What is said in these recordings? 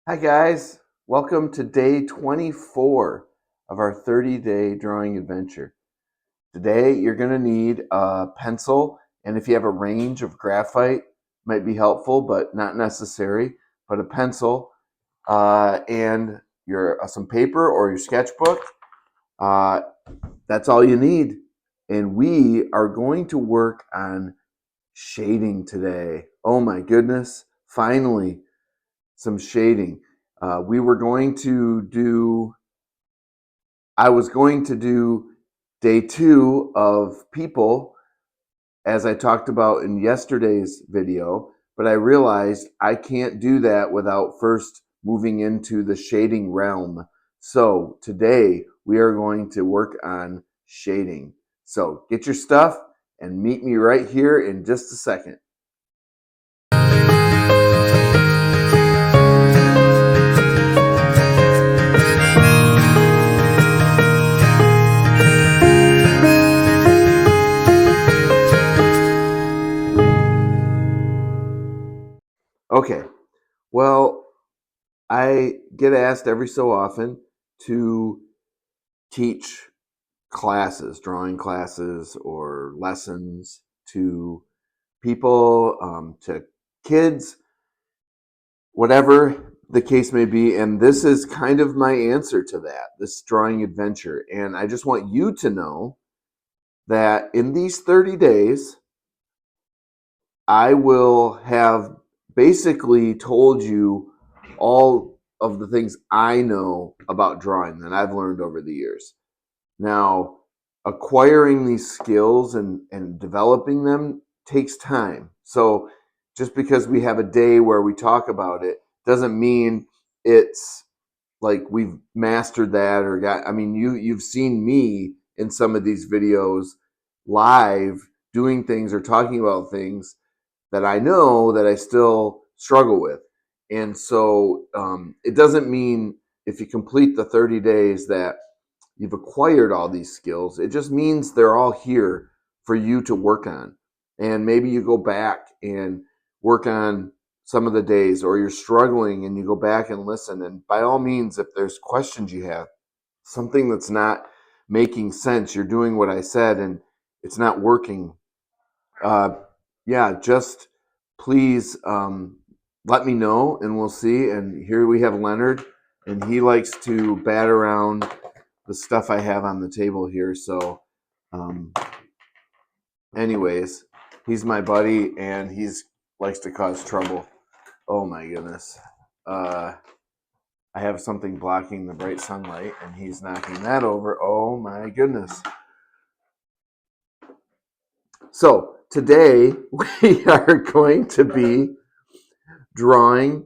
Hi guys, welcome to day 24 of our 30-day drawing adventure. Today you're going to need a pencil, and if you have a range of graphite, might be helpful but not necessary, but a pencil and your some paper or your sketchbook. Uh, that's all you need. And we are going to work on shading today. Oh my goodness, finally some shading. We were going to do, I was going to do day 2 of people, as I talked about in yesterday's video, but I realized I can't do that without first moving into the shading realm. So today we are going to work on shading. So get your stuff and meet me right here in just a second. Okay, well, I get asked every so often to teach classes, drawing classes or lessons to people, to kids, whatever the case may be. And this is kind of my answer to that, this drawing adventure. And I just want you to know that in these 30 days, I will have basically told you all of the things I know about drawing that I've learned over the years. Now, acquiring these skills and developing them takes time. So just because we have a day where we talk about it doesn't mean it's like we've mastered that or got, I mean, you've seen me in some of these videos live doing things or talking about things that I know that I still struggle with. And so it doesn't mean if you complete the 30 days that you've acquired all these skills. It just means they're all here for you to work on. And maybe you go back and work on some of the days, or you're struggling and you go back and listen. And by all means, if there's questions you have, something that's not making sense, you're doing what I said and it's not working, uh, yeah, just please let me know and we'll see. And here we have Leonard, and he likes to bat around the stuff I have on the table here. So, um, anyways, he's my buddy and he's likes to cause trouble. Oh my goodness. Uh, I have something blocking the bright sunlight and he's knocking that over. Oh my goodness. So, today we are going to be drawing,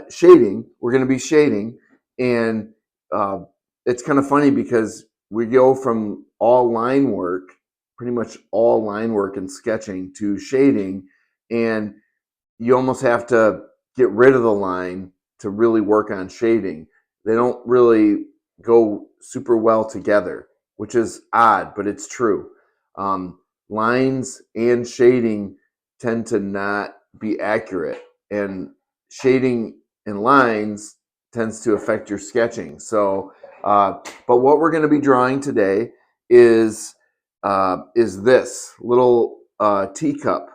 shading. We're going to be shading, and uh, it's kind of funny because we go from all line work, pretty much all line work and sketching, to shading, and you almost have to get rid of the line to really work on shading. They don't really go super well together, which is odd, but it's true. Um, Lines and shading tend to not be accurate, and shading and lines tends to affect your sketching. So, but what we're going to be drawing today is this little teacup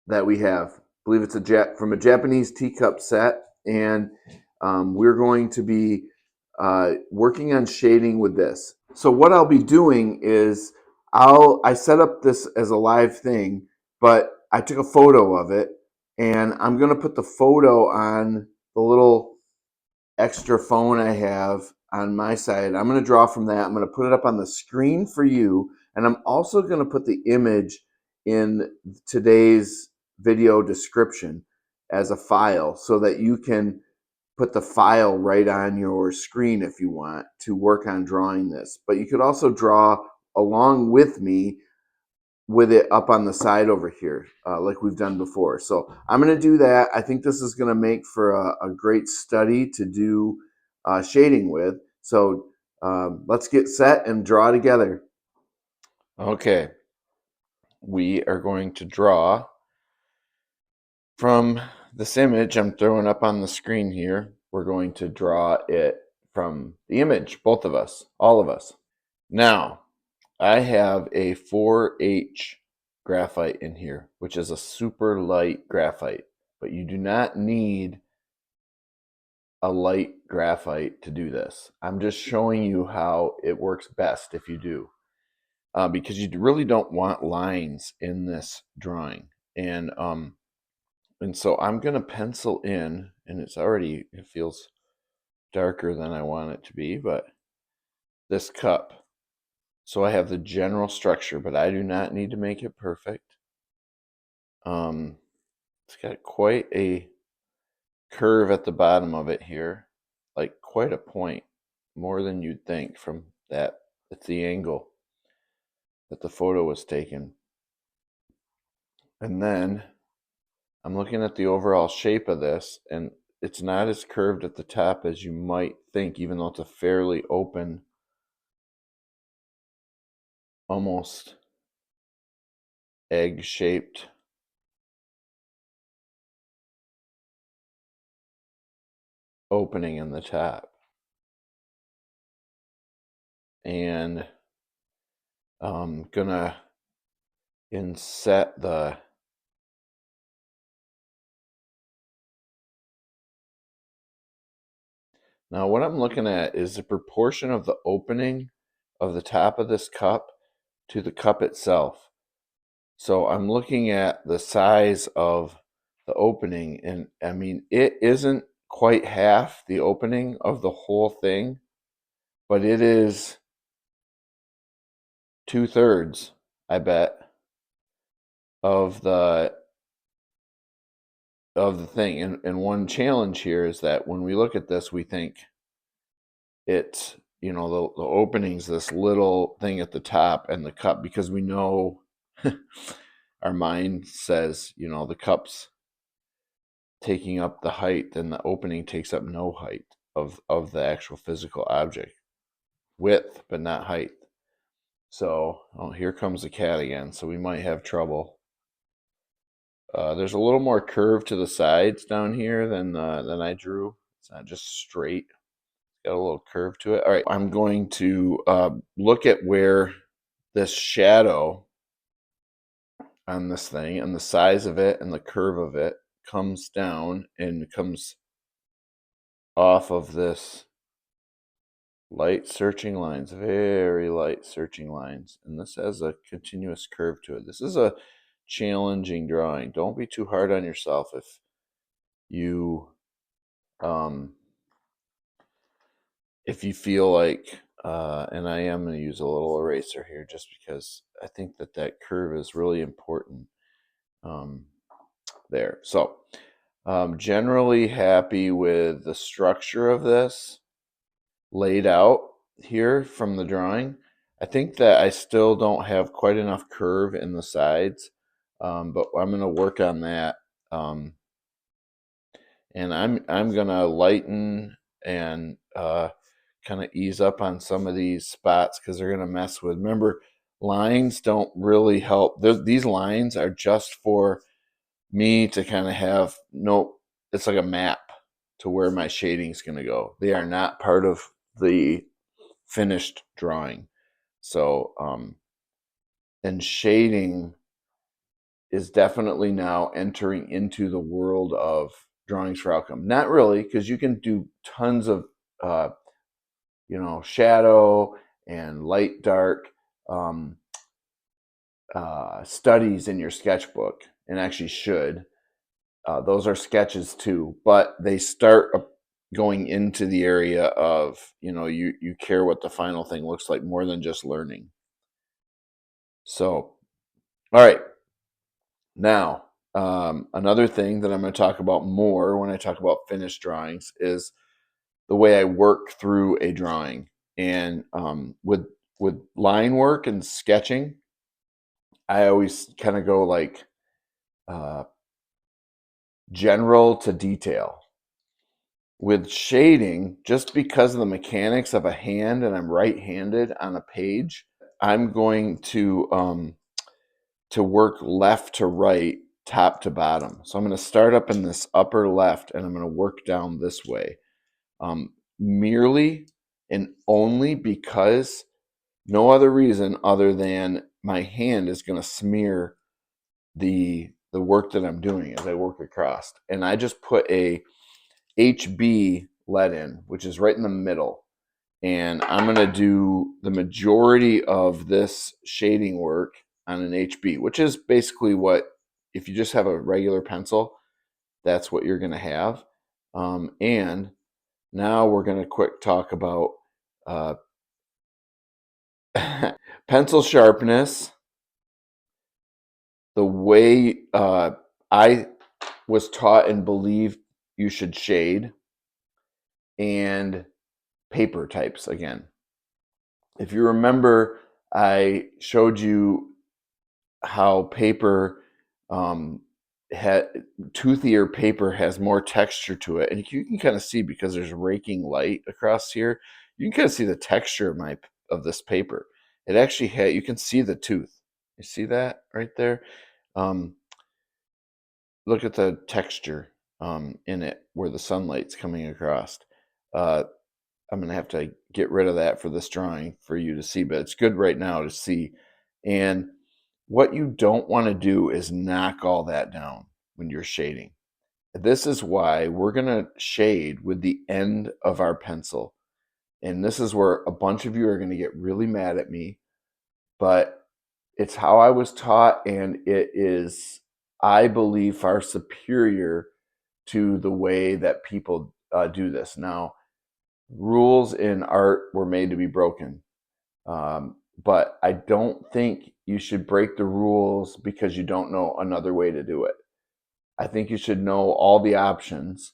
that we have. I believe it's from a Japanese teacup set, and we're going to be working on shading with this. So what I'll be doing is I set up this as a live thing, but I took a photo of it, and I'm going to put the photo on the little extra phone I have on my side. I'm going to draw from that. I'm going to put it up on the screen for you, and I'm also going to put the image in today's video description as a file so that you can put the file right on your screen if you want to work on drawing this. But you could also draw along with me with it up on the side over here, like we've done before. So I'm going to do that. I think this is going to make for a great study to do shading with. So let's get set and draw together. Okay, we are going to draw from this image I'm throwing up on the screen here, we're going to draw it from the image, both of us, all of us. Now, I have a 4H graphite in here, which is a super light graphite, but you do not need a light graphite to do this. I'm just showing you how it works best if you do, because you really don't want lines in this drawing. And so I'm going to pencil in, and it feels darker than I want it to be, but this cup. So I have the general structure, but I do not need to make it perfect. It's got quite a curve at the bottom of it here, like quite a point, more than you'd think from that. It's the angle that the photo was taken. And then I'm looking at the overall shape of this, and it's not as curved at the top as you might think, even though it's a fairly open, almost egg-shaped opening in the top. And I'm gonna inset the now what I'm looking at is the proportion of the opening of the top of this cup to the cup itself. So I'm looking at the size of the opening, and I mean, it isn't quite half the opening of the whole thing, but it is 2/3, I bet, of the thing. And one challenge here is that when we look at this, we think it's, the opening's this little thing at the top and the cup, because we know our mind says, the cup's taking up the height, and the opening takes up no height of the actual physical object. Width, but not height. So, here comes the cat again. So we might have trouble. There's a little more curve to the sides down here than I drew. It's not just straight. It's got a little curve to it. All right, I'm going to look at where this shadow on this thing and the size of it and the curve of it comes down and comes off of this light searching lines, very light searching lines. And this has a continuous curve to it. This is a challenging drawing. Don't be too hard on yourself if you feel like, and I am going to use a little eraser here just because I think that curve is really important there. So generally happy with the structure of this laid out here from the drawing. I think that I still don't have quite enough curve in the sides, but I'm going to work on that. And I'm going to lighten and kind of ease up on some of these spots because they're going to mess with. Remember, lines don't really help. These lines are just for me to kind of have it's like a map to where my shading is going to go. They are not part of the finished drawing. So, and shading is definitely now entering into the world of drawings for outcome. Not really, because you can do tons of, shadow and light dark studies in your sketchbook, and actually should. Those are sketches too, but they start going into the area of, you care what the final thing looks like more than just learning. So, all right. Now, another thing that I'm going to talk about more when I talk about finished drawings is the way I work through a drawing. And with line work and sketching, I always kind of go like general to detail. With shading, just because of the mechanics of a hand and I'm right-handed on a page, I'm going to work left to right top to bottom. So I'm going to start up in this upper left and I'm going to work down this way. Merely and only because no other reason other than my hand is going to smear the work that I'm doing as I work across. And I just put a HB lead in, which is right in the middle. And I'm going to do the majority of this shading work on an HB, which is basically what, if you just have a regular pencil, that's what you're going to have. And now we're going to quick talk about pencil sharpness, the way I was taught and believe you should shade, and paper types again. If you remember, I showed you how paper toothier paper has more texture to it, and you can kind of see because there's raking light across here. You can kind of see the texture of this paper. It actually you can see the tooth. You see that right there? Look at the texture in it where the sunlight's coming across. I'm going to have to get rid of that for this drawing for you to see, but it's good right now to see. And what you don't want to do is knock all that down when you're shading. This is why we're going to shade with the end of our pencil. And this is where a bunch of you are going to get really mad at me, but it's how I was taught, and it is, I believe, far superior to the way that people do this. Now, rules in art were made to be broken. But I don't think you should break the rules because you don't know another way to do it. I think you should know all the options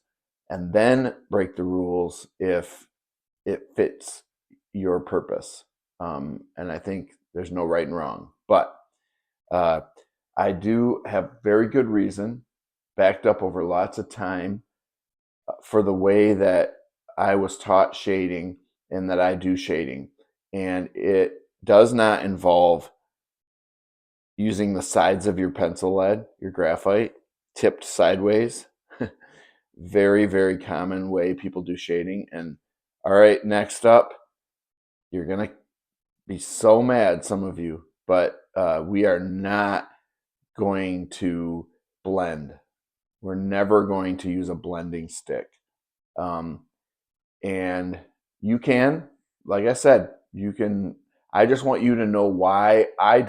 and then break the rules if it fits your purpose. And I think there's no right and wrong. But I do have very good reason, backed up over lots of time, for the way that I was taught shading and that I do shading. And it does not involve using the sides of your pencil lead, your graphite, tipped sideways. Very, very common way people do shading. And all right, next up, you're going to be so mad, some of you, but we are not going to blend. We're never going to use a blending stick. And you can, like I said, you can. I just want you to know why I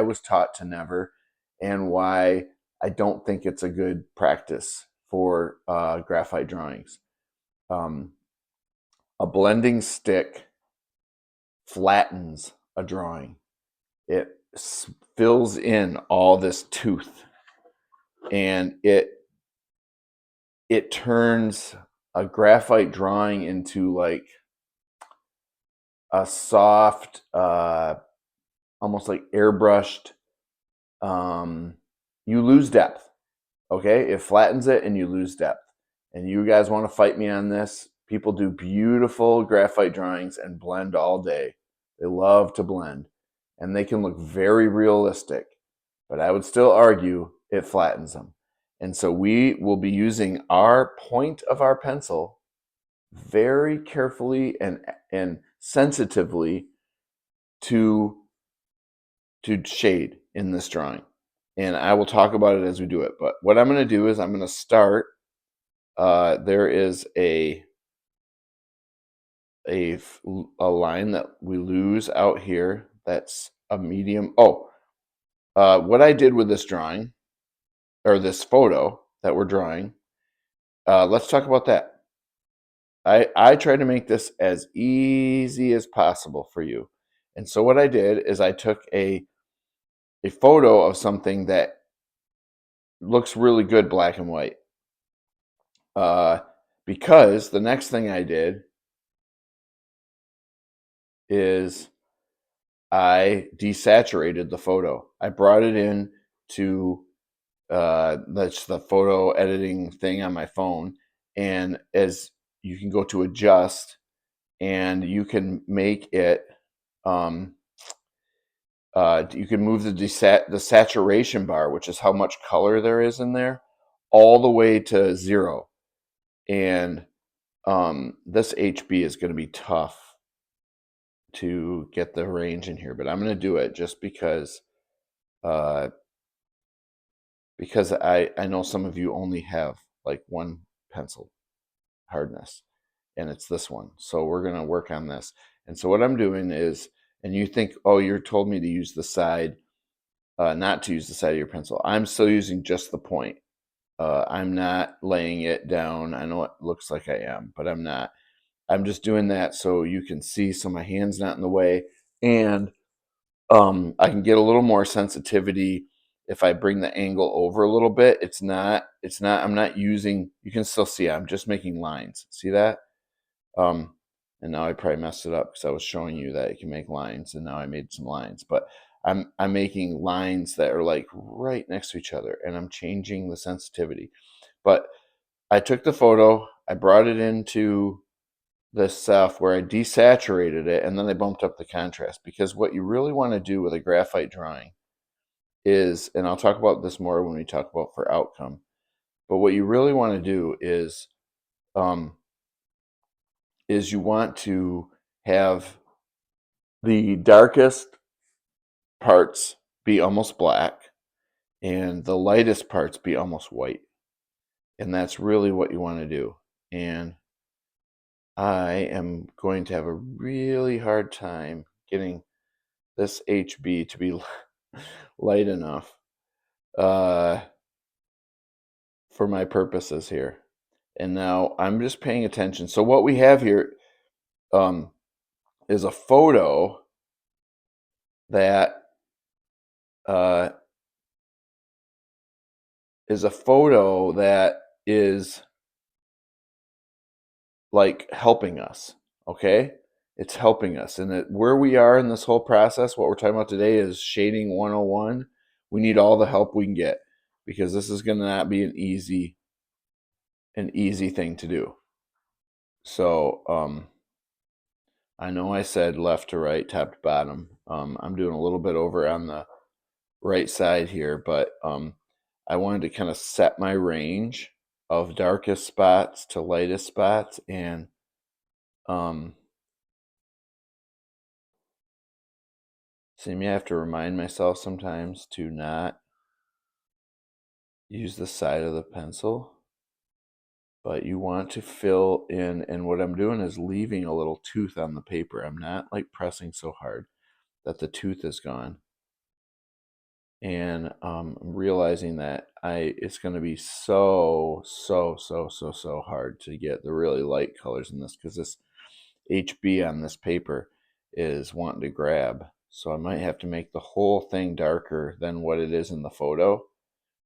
was taught to never, and why I don't think it's a good practice for graphite drawings. A blending stick flattens a drawing. It fills in all this tooth, and it turns a graphite drawing into like a soft, almost like airbrushed. You lose depth. Okay, it flattens it, and you lose depth. And you guys want to fight me on this? People do beautiful graphite drawings and blend all day. They love to blend, and they can look very realistic. But I would still argue it flattens them. And so we will be using our point of our pencil very carefully and sensitively to shade in this drawing. And I will talk about it as we do it. But what I'm going to do is I'm going to start. There is a line that we lose out here. That's a medium. What I did with this drawing, or this photo that we're drawing, let's talk about that. I tried to make this as easy as possible for you. And so what I did is I took a photo of something that looks really good black and white. Because the next thing I did is I desaturated the photo. I brought it in to that's the photo editing thing on my phone, and as you can go to adjust, and you can make it You can move the saturation bar, which is how much color there is in there, all the way to 0. And this HB is going to be tough to get the range in here, but I'm going to do it just because I know some of you only have like one pencil hardness, and it's this one. So we're going to work on this. And so what I'm doing is, and you think, oh, you're told me to use the side, not to use the side of your pencil. I'm still using just the point. I'm not laying it down. I know it looks like I am, but I'm not. I'm just doing that so you can see, so my hand's not in the way, and I can get a little more sensitivity if I bring the angle over a little bit. I'm not using, you can still see I'm just making lines. See that? And now I probably messed it up because I was showing you that you can make lines, and now I made some lines, but I'm making lines that are like right next to each other, and I'm changing the sensitivity. But I took the photo, I brought it into this stuff where I desaturated it, and then I bumped up the contrast, because what you really want to do with a graphite drawing is, and I'll talk about this more when we talk about for outcome, but what you really want to do um, is you want to have the darkest parts be almost black and the lightest parts be almost white. And that's really what you want to do. And I am going to have a really hard time getting this HB to be light enough for my purposes here. And now I'm just paying attention. So what we have here is a photo that uh, is like helping us. Okay, it's helping us, and where we are in this whole process, what we're talking about today is shading 101. We need all the help we can get, because this is going to not be an easy thing to do. So I know I said left to right, top to bottom. I'm doing a little bit over on the right side here, but I wanted to kind of set my range of darkest spots to lightest spots, and seem I have to remind myself sometimes to not use the side of the pencil, but you want to fill in, and what I'm doing is leaving a little tooth on the paper. I'm not like pressing so hard that the tooth is gone. And I'm realizing that it's going to be so hard to get the really light colors in this, because this HB on this paper is wanting to grab. So I might have to make the whole thing darker than what it is in the photo,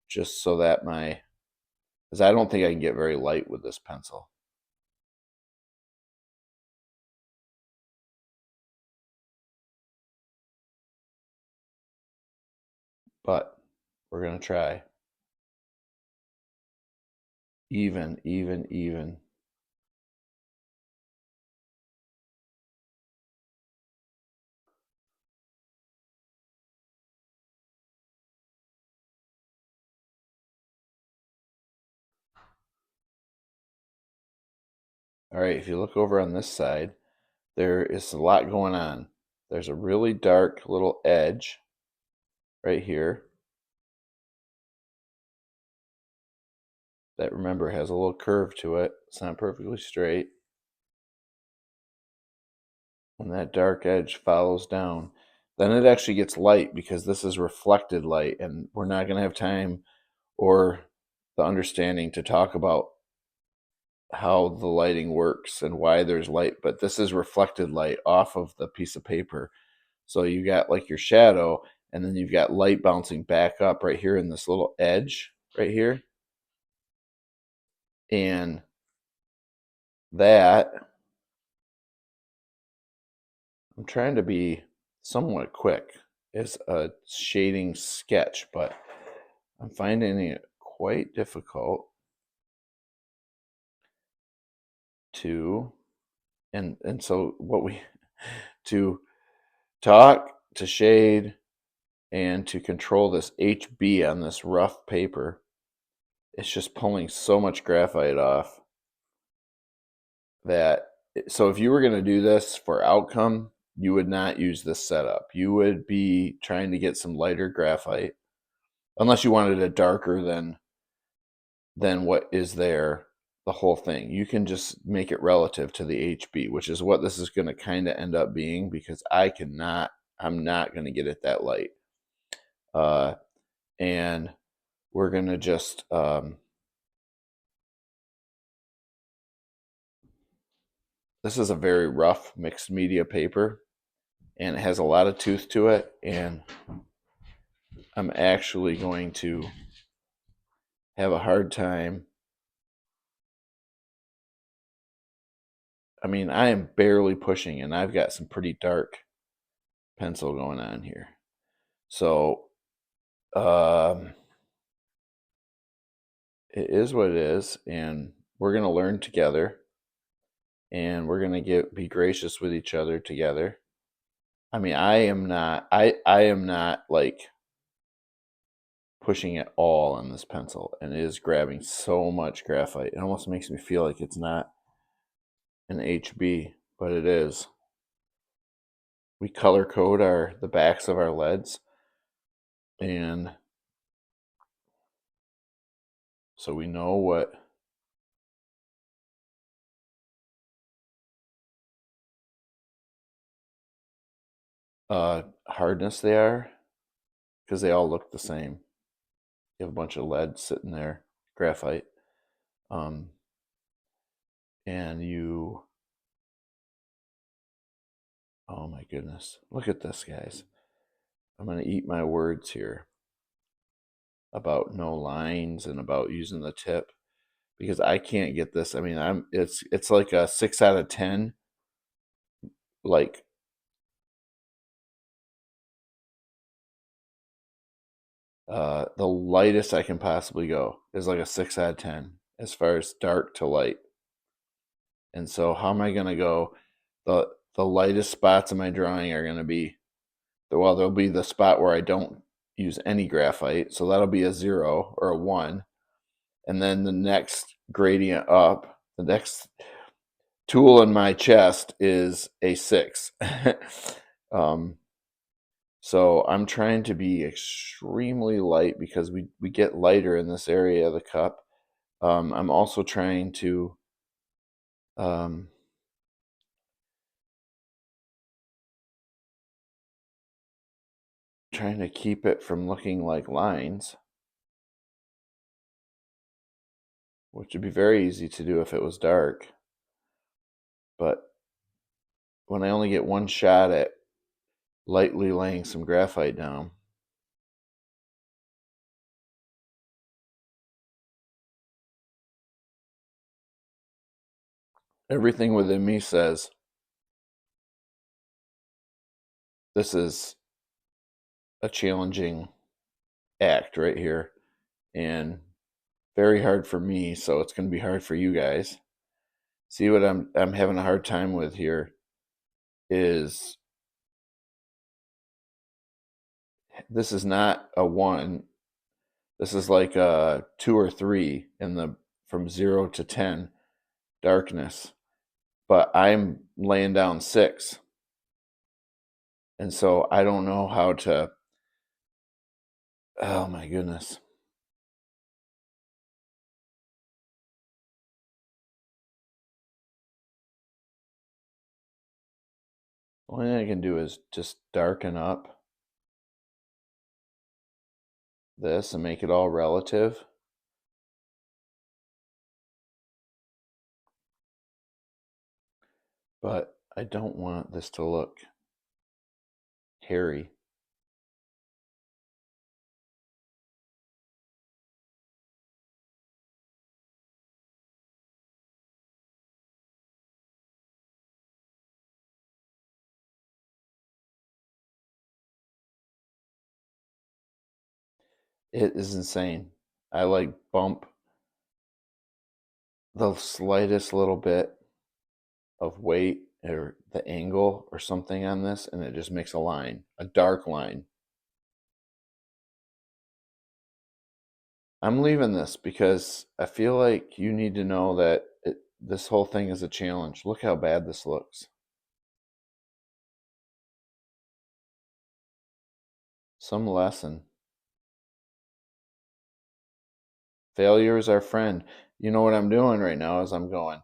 just so that because I don't think I can get very light with this pencil. But we're going to try. Even. All right, if you look over on this side, there is a lot going on. There's a really dark little edge right here that, remember, has a little curve to it. It's not perfectly straight. And that dark edge follows down. Then it actually gets light, because this is reflected light, and we're not going to have time or the understanding to talk about how the lighting works and why there's light, but this is reflected light off of the piece of paper. So you got like your shadow, and then you've got light bouncing back up right here in this little edge right here. And that, I'm trying to be somewhat quick as a shading sketch, but I'm finding it quite difficult to, and so what we, to talk, to shade, And to control this HB on this rough paper, it's just pulling so much graphite off that, so if you were going to do this for outcome, you would not use this setup. You would be trying to get some lighter graphite, unless you wanted it darker than what is there, the whole thing. You can just make it relative to the HB, which is what this is going to kind of end up being, because I'm not going to get it that light. And we're going to just, this is a very rough mixed media paper, and it has a lot of tooth to it, and I'm actually going to have a hard time. I mean, I am barely pushing, and I've got some pretty dark pencil going on here. So, it is what it is, and we're going to learn together, and we're going to be gracious with each other together. I mean, I am not like pushing at all on this pencil, and it is grabbing so much graphite. It almost makes me feel like it's not an HB, but it is. We color code the backs of our leads, and so we know what hardness they are, because they all look the same. You have a bunch of lead sitting there, graphite, and you, oh my goodness, look at this, guys. I'm going to eat my words here about no lines and about using the tip, because I can't get this. I mean, it's like a 6 out of 10. Like, the lightest I can possibly go is like a 6 out of 10 as far as dark to light. And so how am I going to go? The lightest spots in my drawing are going to be, well, there'll be the spot where I don't use any graphite, so that'll be a 0 or a 1. And then the next gradient up, the next tool in my chest is a 6. So I'm trying to be extremely light, because we get lighter in this area of the cup. I'm also trying to keep it from looking like lines, which would be very easy to do if it was dark. But when I only get one shot at lightly laying some graphite down, everything within me says this is a challenging act right here, and very hard for me, so it's going to be hard for you guys. See, what I'm having a hard time with here is, this is not a 1. This is like a 2 or 3 in the from 0 to 10 darkness, but I'm laying down 6, and so I don't know how to. Oh my goodness. The only thing I can do is just darken up this and make it all relative. But I don't want this to look hairy. It is insane. I like bump the slightest little bit of weight or the angle or something on this, and it just makes a line, a dark line. I'm leaving this because I feel like you need to know that this whole thing is a challenge. Look how bad this looks. Some lesson. Failure is our friend. You know what I'm doing right now is I'm going,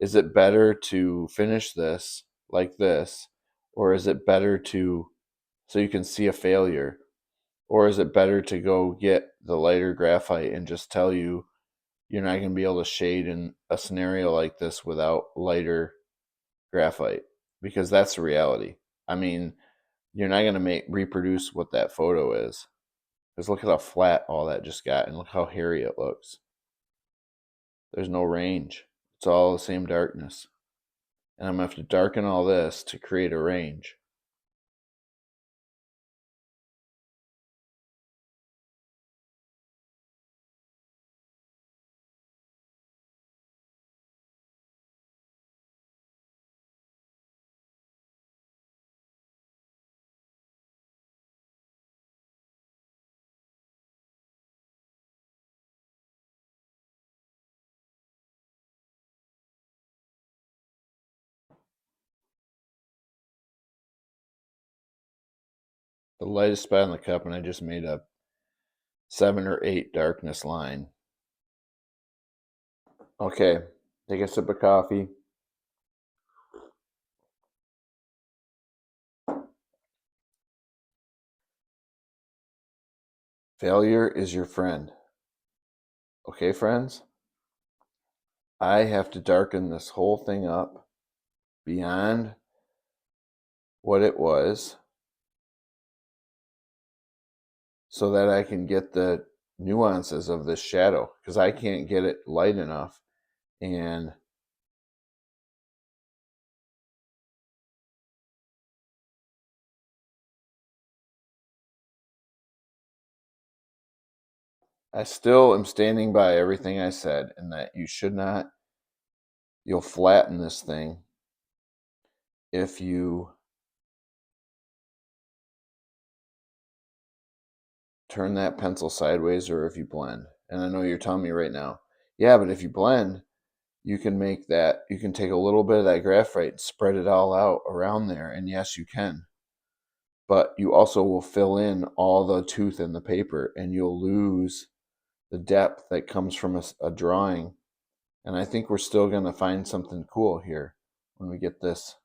is it better to finish this like this? Or is it better to, so you can see a failure? Or is it better to go get the lighter graphite and just tell you you're not going to be able to shade in a scenario like this without lighter graphite? Because that's the reality. I mean, you're not going to reproduce what that photo is. Because look at how flat all that just got, and look how hairy it looks. There's no range. It's all the same darkness. And I'm going to have to darken all this to create a range. The lightest spot in the cup, and I just made a 7 or 8 darkness line. Okay, take a sip of coffee. Failure is your friend. Okay, friends? I have to darken this whole thing up beyond what it was so that I can get the nuances of this shadow, because I can't get it light enough. And I still am standing by everything I said, and that you should not, you'll flatten this thing if you turn that pencil sideways or if you blend. And I know you're telling me right now, yeah, but if you blend, you can make that, you can take a little bit of that graphite and spread it all out around there. And yes, you can. But you also will fill in all the tooth in the paper, and you'll lose the depth that comes from a drawing. And I think we're still going to find something cool here when we get this.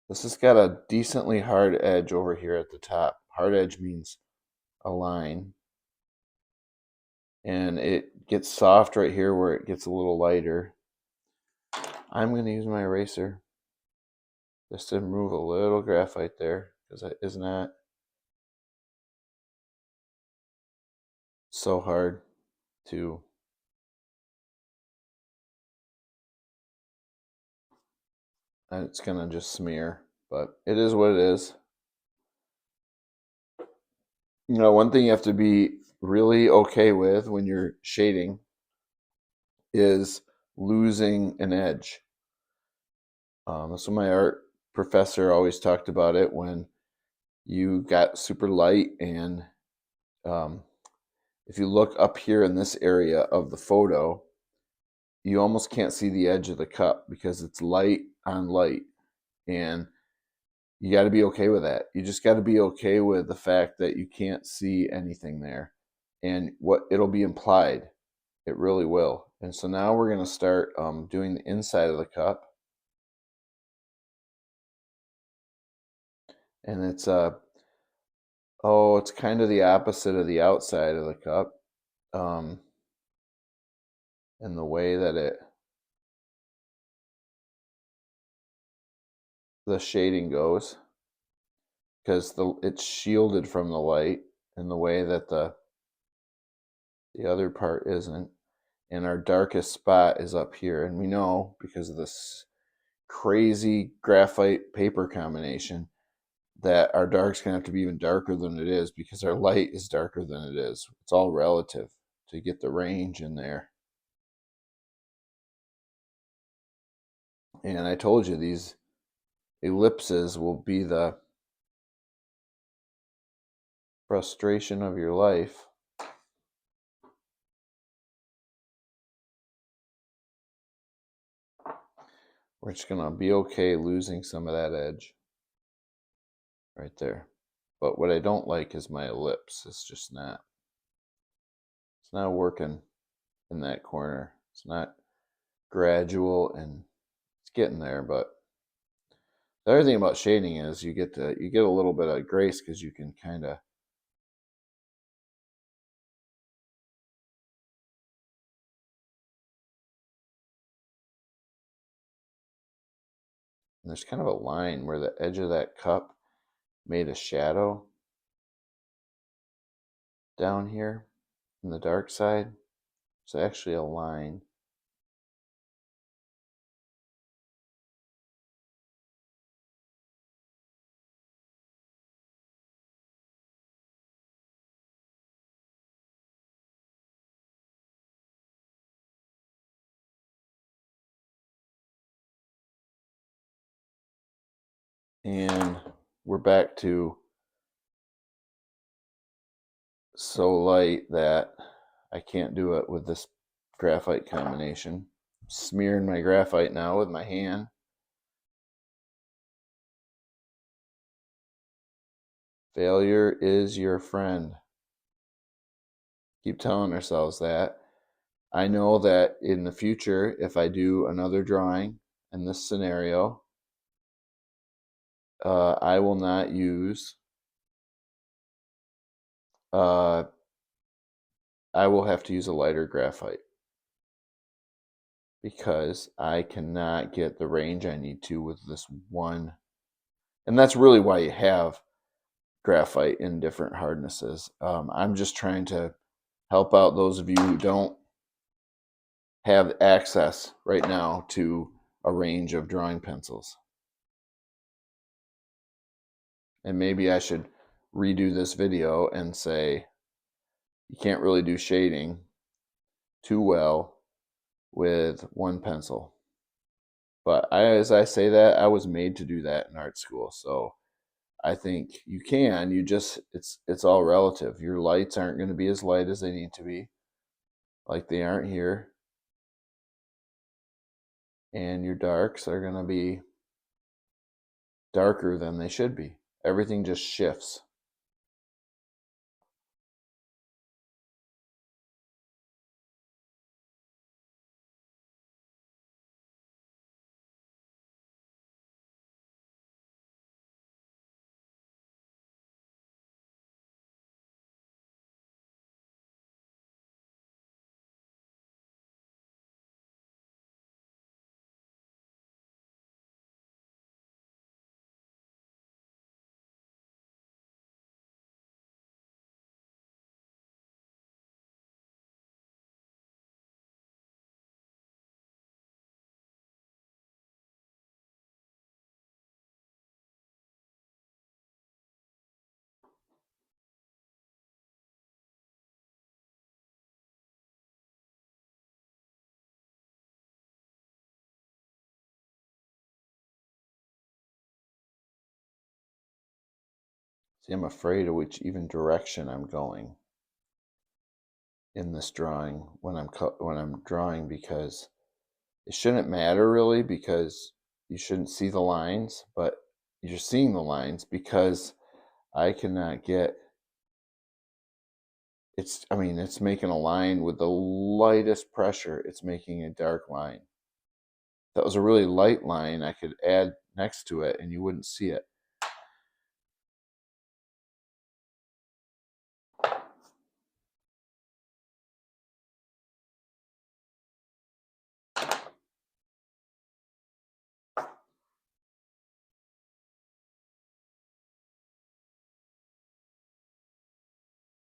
This has got a decently hard edge over here at the top. Hard edge means a line. And it gets soft right here where it gets a little lighter. I'm going to use my eraser just to remove a little graphite there, because it is not so hard to and it's gonna just smear, but it is what it is. You know, one thing you have to be really okay with when you're shading is losing an edge. That's what my art professor always talked about it when you got super light, and um, if you look up here in this area of the photo, you almost can't see the edge of the cup because it's light on light. And you got to be okay with that. You just got to be okay with the fact that you can't see anything there. And what it'll be implied, it really will. And so now we're going to start doing the inside of the cup. And it's it's kind of the opposite of the outside of the cup. And the way that the shading goes, because it's shielded from the light in the way that the other part isn't. And our darkest spot is up here, and we know because of this crazy graphite paper combination that our dark's gonna have to be even darker than it is because our light is darker than it is. It's all relative to get the range in there. And I told you ellipses will be the frustration of your life. We're just gonna be okay losing some of that edge right there. But what I don't like is my ellipse. It's not working in that corner. It's not gradual, and it's getting there. But the other thing about shading is you get a little bit of grace because you can kind of there's kind of a line where the edge of that cup made a shadow down here in the dark side. It's actually a line. And we're back to so light that I can't do it with this graphite combination. Smearing my graphite now with my hand. Failure is your friend. Keep telling ourselves that. I know that in the future, if I do another drawing in this scenario, I will not use, I will have to use a lighter graphite because I cannot get the range I need to with this one. And that's really why you have graphite in different hardnesses. I'm just trying to help out those of you who don't have access right now to a range of drawing pencils. And maybe I should redo this video and say you can't really do shading too well with one pencil. But as I say that, I was made to do that in art school. So I think you can. You just it's all relative. Your lights aren't going to be as light as they need to be, like they aren't here. And your darks are going to be darker than they should be. Everything just shifts. See, I'm afraid of which even direction I'm going in this drawing when I'm drawing, because it shouldn't matter really, because you shouldn't see the lines, but you're seeing the lines because I cannot get it's making a line with the lightest pressure. It's making a dark line. If that was a really light line, I could add next to it and you wouldn't see it.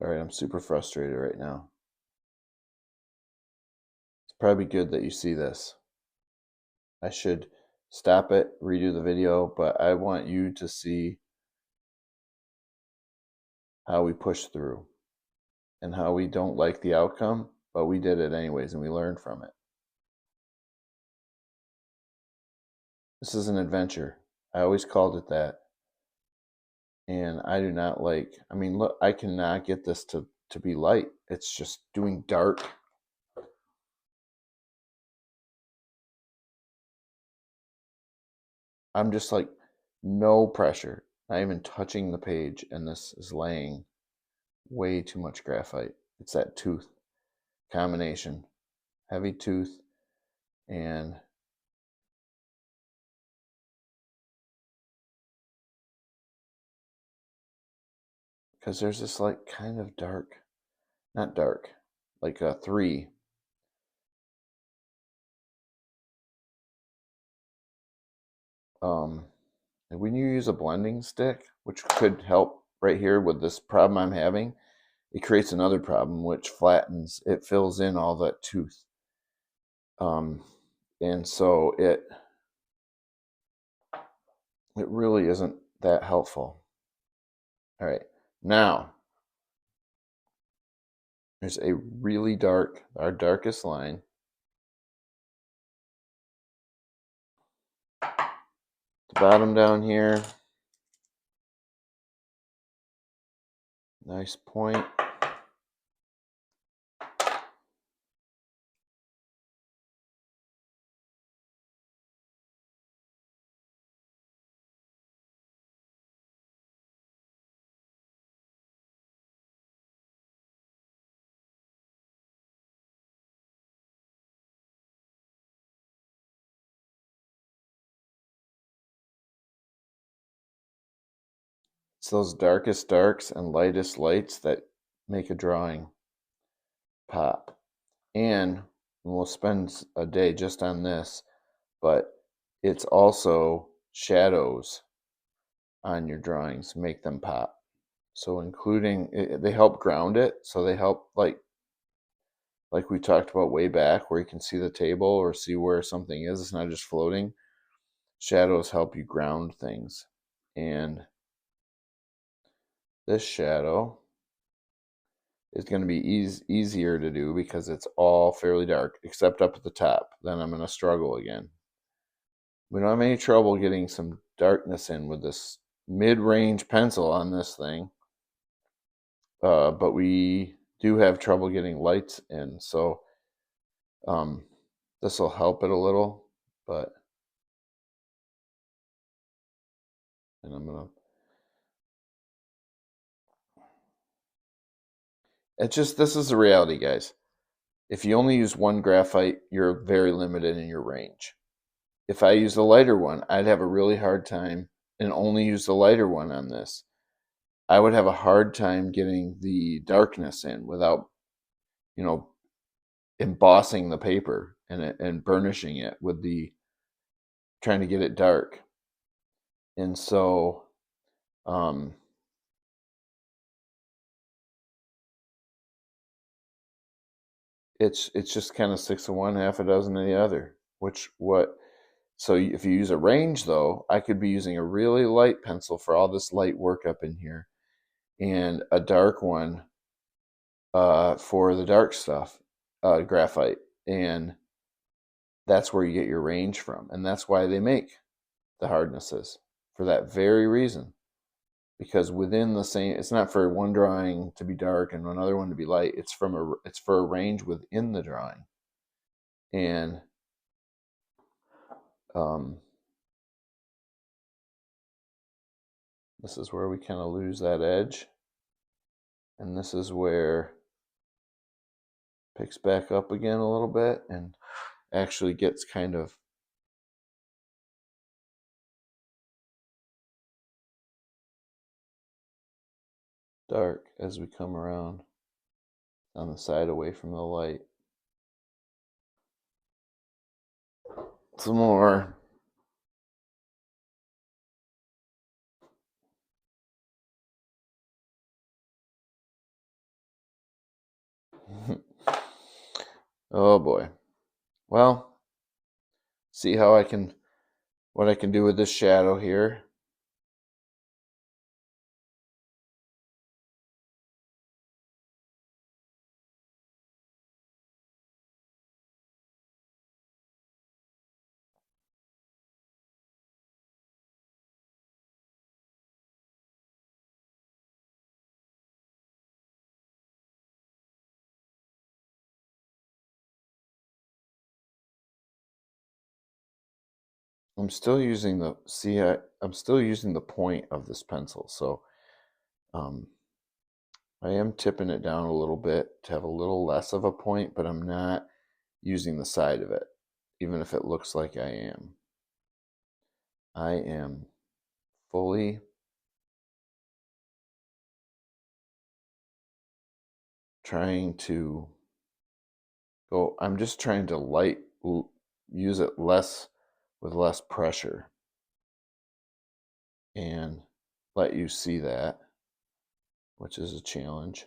All right, I'm super frustrated right now. It's probably good that you see this. I should stop it, redo the video, but I want you to see how we push through and how we don't like the outcome, but we did it anyways and we learned from it. This is an adventure. I always called it that. And I do not like, I mean, look, I cannot get this to be light. It's just doing dark. I'm just like, no pressure, not even touching the page. And this is laying way too much graphite. It's that tooth combination, heavy tooth, and because there's this like kind of dark, not dark, like a 3. And when you use a blending stick, which could help right here with this problem I'm having, it creates another problem which flattens, it fills in all that tooth. And so it really isn't that helpful. All right, now there's a really dark, our darkest line. The bottom down here, nice point. It's those darkest darks and lightest lights that make a drawing pop. And we'll spend a day just on this, but it's also shadows on your drawings make them pop. So including they help ground it, so they help like we talked about way back where you can see the table or see where something is. It's not just floating. Shadows help you ground things. And this shadow is going to be easier to do because it's all fairly dark except up at the top. Then I'm going to struggle again. We don't have any trouble getting some darkness in with this mid-range pencil on this thing, but we do have trouble getting lights in. So this will help it a little, but and I'm gonna. It's just this is the reality, guys. If you only use one graphite, you're very limited in your range. If I use the lighter one, I'd have a really hard time and only use the lighter one on this. I would have a hard time getting the darkness in without, you know, embossing the paper and burnishing it with the trying to get it dark. And so um it's just kind of 6 of one, half a dozen of the other. Which what So if you use a range though, I could be using a really light pencil for all this light work up in here and a dark one for the dark stuff, graphite. And that's where you get your range from. And that's why they make the hardnesses for that very reason. Because within the same, it's not for one drawing to be dark and another one to be light. It's for a range within the drawing. And um, this is where we kind of lose that edge. And this is where picks back up again a little bit and actually gets kind of dark as we come around on the side away from the light. Some more. Oh boy. Well, see how what I can do with this shadow here. I'm still using the, see, I'm still using the point of this pencil. So I am tipping it down a little bit to have a little less of a point, but I'm not using the side of it, even if it looks like I am. I am fully trying to go, I'm just trying to use it less with less pressure and let you see that, which is a challenge.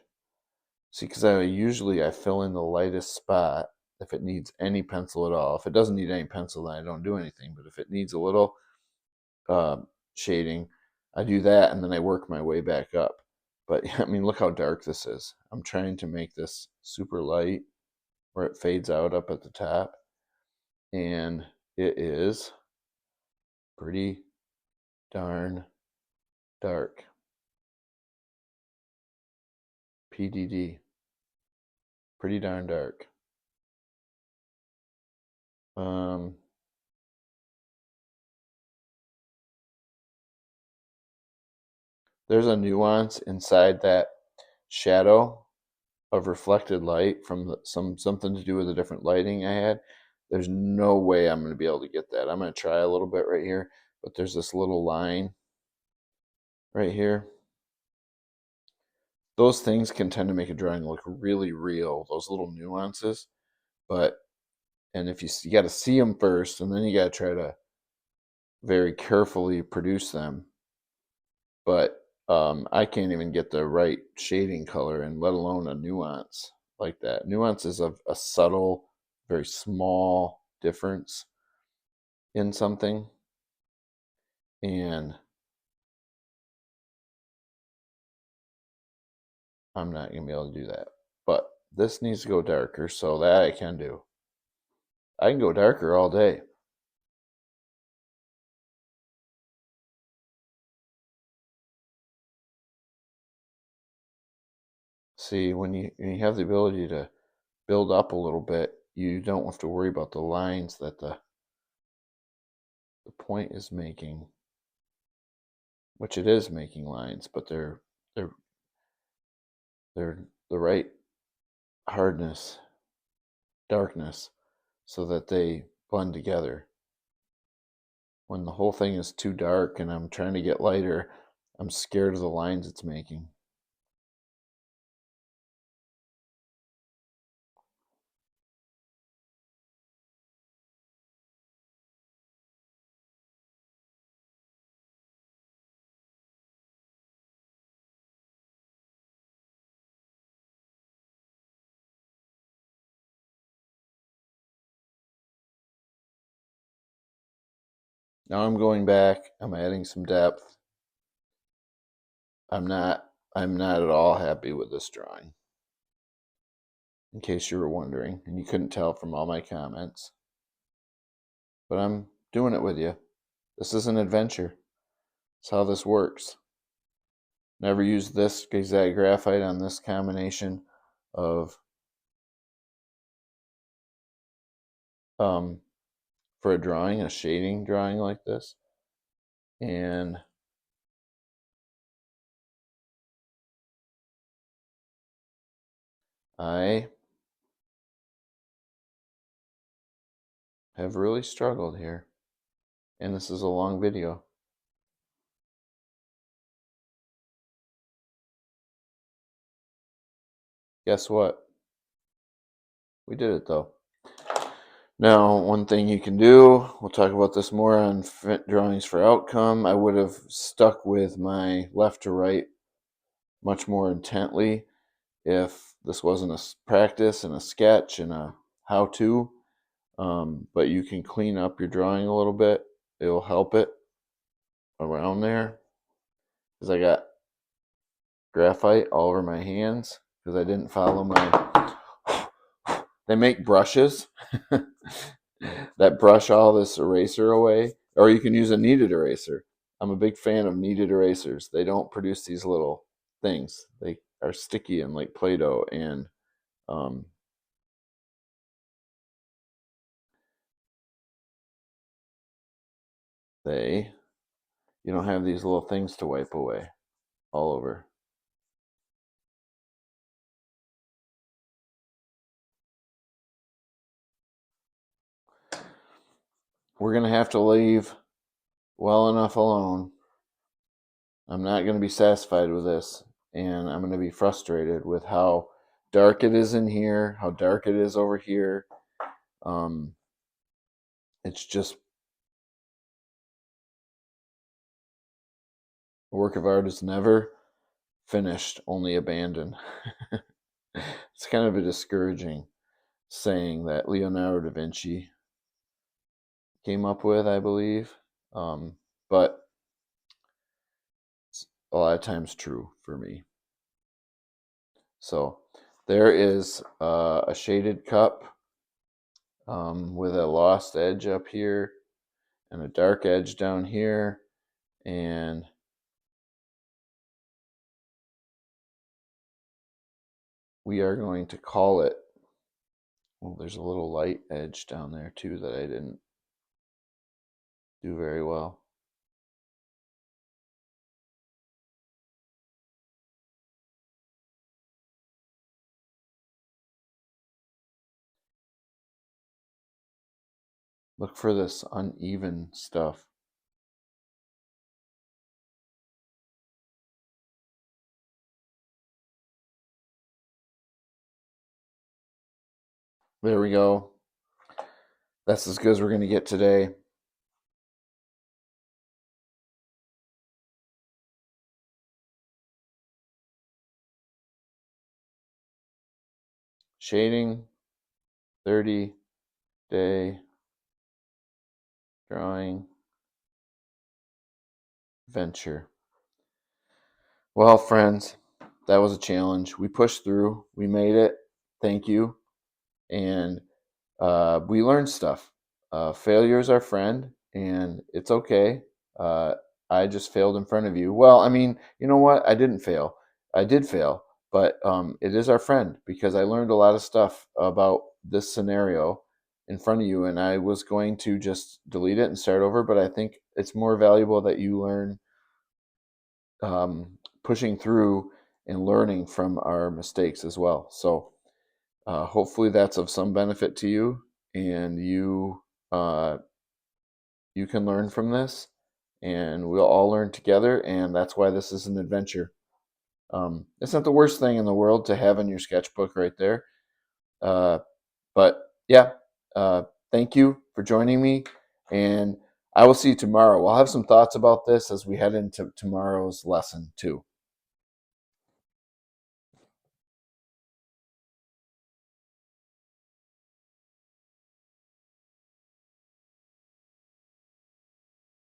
See, because I fill in the lightest spot if it needs any pencil at all. If it doesn't need any pencil, then I don't do anything. But if it needs a little shading, I do that, and then I work my way back up. But I mean, look how dark this is. I'm trying to make this super light where it fades out up at the top, and it is pretty darn dark. PDD. Pretty darn dark. There's a nuance inside that shadow of reflected light from something to do with a different lighting I had. There's no way I'm going to be able to get that. I'm going to try a little bit right here, but there's this little line right here. Those things can tend to make a drawing look really real, those little nuances. And if you got to see them first, and then you got to try to very carefully produce them. But I can't even get the right shading color, and let alone a nuance like that. Nuance is a subtle, very small difference in something, and I'm not going to be able to do that. But this needs to go darker, so that I can do. I can go darker all day. See, when you have the ability to build up a little bit, you don't have to worry about the lines that the point is making, which it is making lines, but they're the right hardness, darkness, so that they blend together. When the whole thing is too dark and I'm trying to get lighter, I'm scared of the lines it's making. Now I'm going back, I'm adding some depth. I'm not at all happy with this drawing, in case you were wondering and you couldn't tell from all my comments. But I'm doing it with you. This is an adventure. That's how this works. Never used this exact graphite on this combination of for a drawing, a shading drawing like this. And I have really struggled here. And this is a long video. Guess what? We did it though. Now, one thing you can do, we'll talk about this more on drawings for outcome. I would have stuck with my left to right much more intently if this wasn't a practice and a sketch and a how-to. But you can clean up your drawing a little bit. It will help it around there, because I got graphite all over my hands because I didn't follow my... They make brushes that brush all this eraser away, or you can use a kneaded eraser. I'm a big fan of kneaded erasers. They don't produce these little things. They are sticky and like Play-Doh, and um, you don't have these little things to wipe away all over. We're going to have to leave well enough alone. I'm not going to be satisfied with this, and I'm going to be frustrated with how dark it is in here, how dark it is over here. It's just a work of art is never finished, only abandoned. It's kind of a discouraging saying that Leonardo da Vinci came up with, I believe. But it's a lot of times true for me. So there is a shaded cup with a lost edge up here and a dark edge down here. And we are going to call it, well, there's a little light edge down there too that I didn't do very well. Look for this uneven stuff. There we go. That's as good as we're going to get today. Shading, 30-day drawing venture. Well, friends, that was a challenge. We pushed through. We made it. Thank you. And we learned stuff. Failure is our friend, and it's okay. I just failed in front of you. Well, I mean, you know what? I didn't fail. I did fail, but it is our friend because I learned a lot of stuff about this scenario in front of you, and I was going to just delete it and start over, but I think it's more valuable that you learn pushing through and learning from our mistakes as well. So hopefully that's of some benefit to you, and you can learn from this, and we'll all learn together. And that's why this is an adventure. It's not the worst thing in the world to have in your sketchbook right there. But yeah, thank you for joining me, and I will see you tomorrow. We'll have some thoughts about this as we head into tomorrow's lesson too.